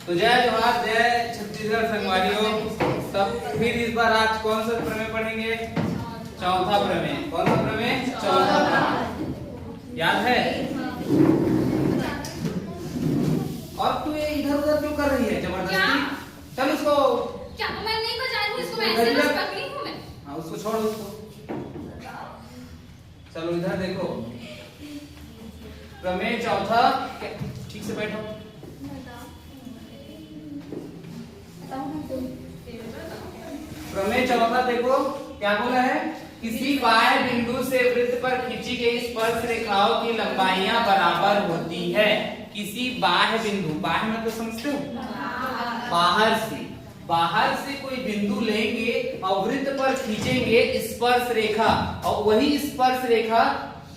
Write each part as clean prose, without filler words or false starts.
तो जय जवाहर, जय छत्तीसगढ़ संगवारियों। तब फिर इस बार आज कौन सा प्रमेय पढ़ेंगे? चौथा प्रमेय। कौन सा प्रमेय? चौथा प्रमेय। याद है? और तू ये इधर उधर क्यों कर रही है जबरदस्ती? चल उसको। क्या मैं नहीं बजा रही, इसको मैं ऐसे बस पकड़ी हूं मैं। हाँ उसको छोड़, उसको। चलो इधर देखो, प्रमेय चौथा। ठीक से बैठो। प्रमेय चौथा देखो क्या बोला है। किसी बाह्य बिंदु से वृत्त पर खींची गई स्पर्श रेखाओं की लंबाइयां बराबर होती है। किसी बाह्य बिंदु, बाह्य मतलब समझते हो? बाहर से कोई बिंदु लेंगे और वृत्त पर खींचेंगे स्पर्श रेखा, और वही स्पर्श रेखा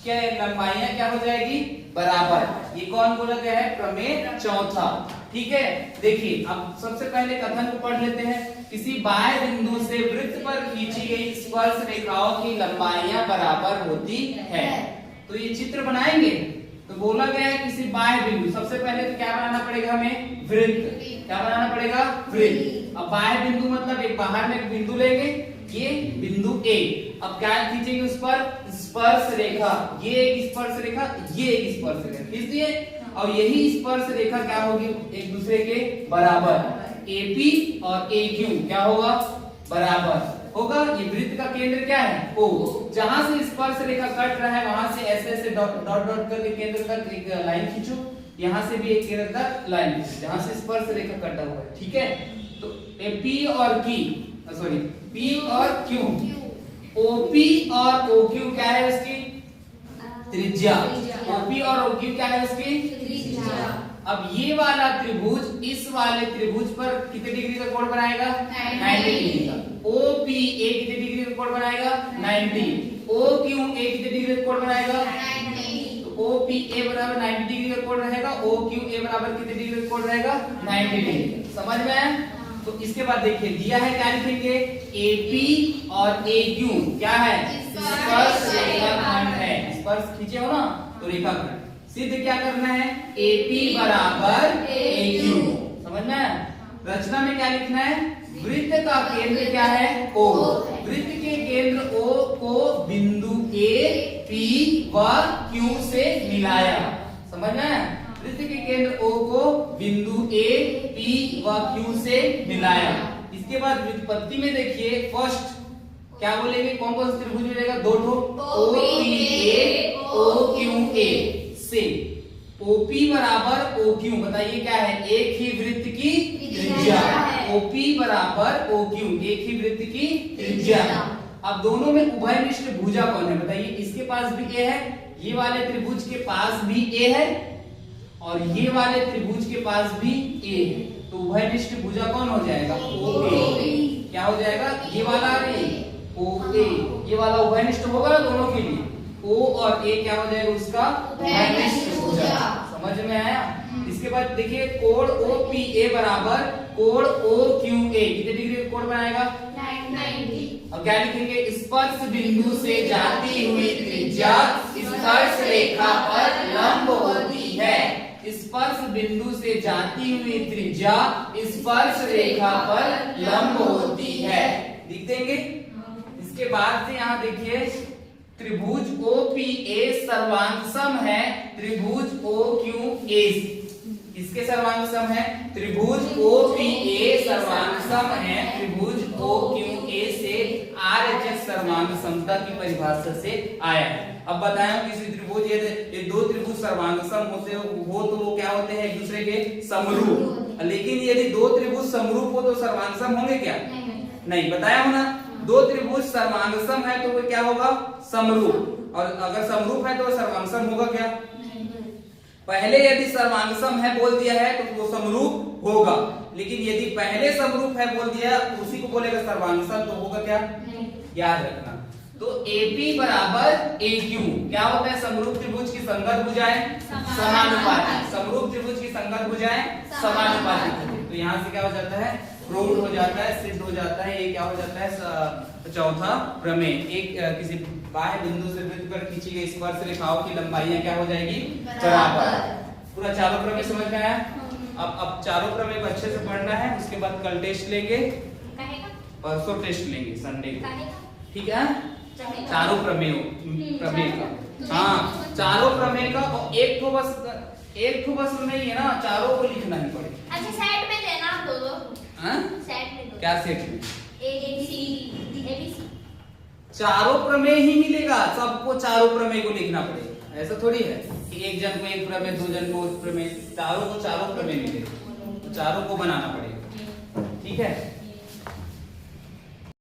क्या लंबाइयां क्या हो जाएगी? बराबर। ये कौन बोला गया है? प्रमेय चौथा। ठीक है, देखिए अब सबसे पहले कथन को पढ़ लेते हैं। किसी बाह्य बिंदु से वृत्त पर खींची गई स्पर्श रेखाओं की लंबाइयां बराबर होती है। तो ये चित्र बनाएंगे। तो बोला गया है किसी बाह्य बिंदु, सबसे पहले तो क्या बनाना पड़ेगा हमें? वृत्त। क्या बनाना पड़ेगा? वृत्त। अब बाह्य बिंदु मतलब एक बाहर में एक बिंदु लेंगे, ये बिंदु ए। अब क्या खींचेंगे उस पर? स्पर्श रेखा। ये एक स्पर्श रेखा, ये एक स्पर्श रेखा खींच दिए, और यही स्पर्श रेखा क्या होगी? एक दूसरे के बराबर। एपी और एक्यू क्या होगा? बराबर होगा। ये वृत्त का केंद्र क्या है? ओ। जहां से स्पर्श रेखा कट रहा है वहां से ऐसे ऐसे डॉट डॉट डॉट करके केंद्र तक एक लाइन खींचो। यहाँ से भी एक केंद्र तक लाइन खींचो जहां से स्पर्श रेखा कटा हुआ है। ठीक है, तो पी और पी और क्यू, ओपी और ओक्यू क्या है उसकी? त्रिज्या। ओपी और ओक्यू क्या है उसकी? त्रिज्या। अब ये वाला त्रिभुज इस वाले त्रिभुज पर कितने डिग्री का कोण बनाएगा? 90 डिग्री का। ओपी ए कितने डिग्री का कोण बनाएगा? 90। ओक्यू ए कितने डिग्री का कोण बनाएगा? 90। तो ओपी ए बराबर 90 डिग्री का कोण रहेगा, ओक्यू ए बराबर कितने डिग्री का कोण रहेगा? 90 डिग्री। समझ में आया? तो इसके बाद देखिए दिया है, क्या लिखेंगे? एपी और एक्यू क्या है? स्पर्श रेखाखंड है। स्पर्श खींचे हो ना, तो रेखाखंड। सिद्ध क्या करना है? एपी बराबर एक्यू। समझ में आया? रचना में क्या लिखना है? वृत्त का केंद्र क्या है? ओ। वृत्त के केंद्र ओ को बिंदु ए, पी व क्यू से मिलाया। समझ में आया? वृत्त के केंद्र O को बिंदु A, P व Q से मिलाया। इसके बाद व्युत्पत्ति में देखिए, फर्स्ट क्या बोलेंगे? कौन कौन सा त्रिभुज मिलेगा? दो ठो, OPA, OQA से OP बराबर OQ। बताइए क्या है? एक ही वृत्त की त्रिज्या। OP बराबर OQ, एक ही वृत्त की त्रिज्या। अब दोनों में उभयनिष्ठ भुजा कौन है? बताइए। इसके पास भी A है, ये वाले त्रिभुज के पास भी A है, और ये वाले त्रिभुज के पास भी A है। तो उभयनिष्ठ भुजा कौन हो जाएगा? OA। क्या हो जाएगा? ये वाला OA, ये वाला उभयनिष्ठ होगा ना दोनों के लिए। O और A क्या हो जाएगा उसका? उभयनिष्ठ भुजा। समझ में आया? इसके बाद देखिए कोण OPA बराबर कोण OQA कितने डिग्री का कोण बनाएगा? 90। अब क्या लिखेंगे? स्पर्श बिंदु से जाती हुई त्रिज्या स्पर्श रेखा पर लंब होती है। स्पर्श बिंदु से जाती हुई त्रिज्या स्पर्श रेखा पर लंब होती है। लिख देंगे। इसके बाद से यहाँ देखिए त्रिभुज OPA सर्वांग सम है त्रिभुज OQA। इसके सर्वांग सम है त्रिभुज OPA सर्वांग सम है त्रिभुज OQA से RHS सर्वांग समता की परिभाषा से आया है। अब बताया किसी त्रिभुज ये दो त्रिभुज सर्वांग सम होते हो तो वो क्या होते हैं? एक दूसरे के समरूप। लेकिन यदि दो त्रिभुज समरूप हो तो सर्वांग सम होंगे क्या? नहीं। बताया हो ना, दो त्रिभुज सर्वांग सम है तो वो क्या होगा? समरूप। और अगर समरूप है तो सर्वांग सम होगा क्या? पहले यदि सर्वांग सम है बोल दिया है तो वो समरूप होगा, लेकिन यदि पहले समरूप है बोल दिया उसी को बोलेगा सर्वांग सम, तो होगा क्या? याद रखना। तो AP बराबर AQ क्या होता है? समरूप त्रिभुज की संगत भुजाएं समानुपाती। समरूप त्रिभुज की संगत भुजाएं समानुपाती। तो यहाँ से क्या हो जाता है? प्रूव हो जाता है, सिद्ध हो जाता है। ये क्या हो जाता है? चौथा प्रमेय। एक किसी बाह्य बिंदु से वृत्त पर खींची गई स्पर्श रेखाओं की लंबाइयां क्या हो जाएगी? बराबर। पूरा चारों प्रमेय समझ में आया? अब चारों प्रमेय को अच्छे से पढ़ना है, उसके बाद कल टेस्ट लेंगे, परसों टेस्ट लेंगे संडे को, ठीक है। चारों प्रमेय का, हाँ चारों प्रमेय का, और एक ठो बस नहीं है ना, चारों को लिखना ही पड़ेगा। अच्छा सेट में देना दो हाँ सेट में दो। क्या सेट में? ABC चारों प्रमेय ही मिलेगा, सबको चारों प्रमेय को लिखना पड़ेगा। ऐसा थोड़ी है कि एक जन को एक प्रमेय, दो जन को एक प्रमेय, चारों को चारों प्रमेय मिलेगा, तो चारों को बनाना पड़ेगा, ठीक है।